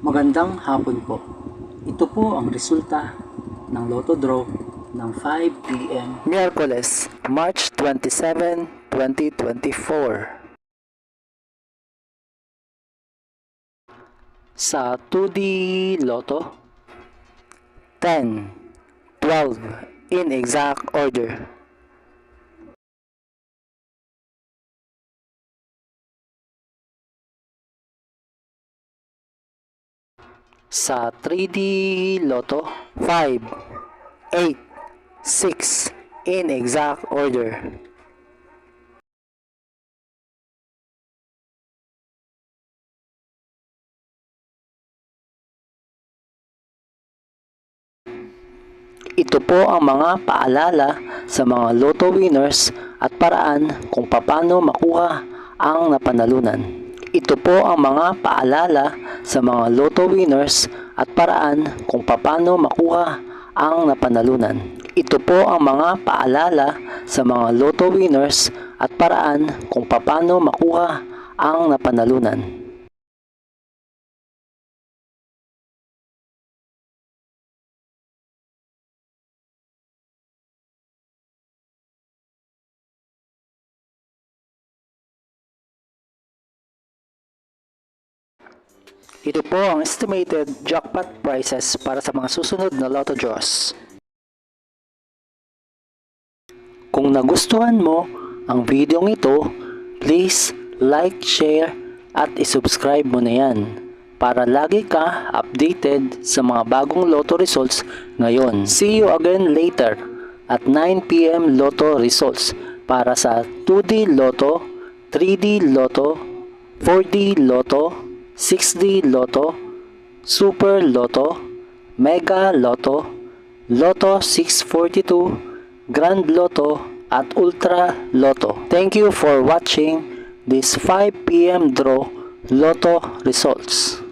Magandang hapon po. Ito po ang resulta ng Lotto Draw ng 5 p.m. Miyerkules, March 27, 2024. Sa 2D Lotto, 10, 12 in exact order. Sa 3D Lotto, 5, 8, 6 in exact order. Ito po ang mga paalala sa mga Lotto winners at paraan kung paano makuha ang napanalunan. Ito po ang mga paalala sa mga Lotto winners at paraan kung paano makuha ang napanalunan. Ito po ang mga paalala sa mga Lotto winners at paraan kung paano makuha ang napanalunan. Ito po ang estimated jackpot prices para sa mga susunod na Lotto draws. Kung nagustuhan mo ang video ito, please like, share at isubscribe mo na yan para lagi ka updated sa mga bagong Lotto results ngayon. See you again later at 9 p.m. Lotto results para sa 2D Lotto, 3D Lotto, 4D Lotto, 6D Lotto, Super Lotto, Mega Lotto, Lotto 642, Grand Lotto at Ultra Lotto. Thank you for watching this 5 p.m. draw Lotto results.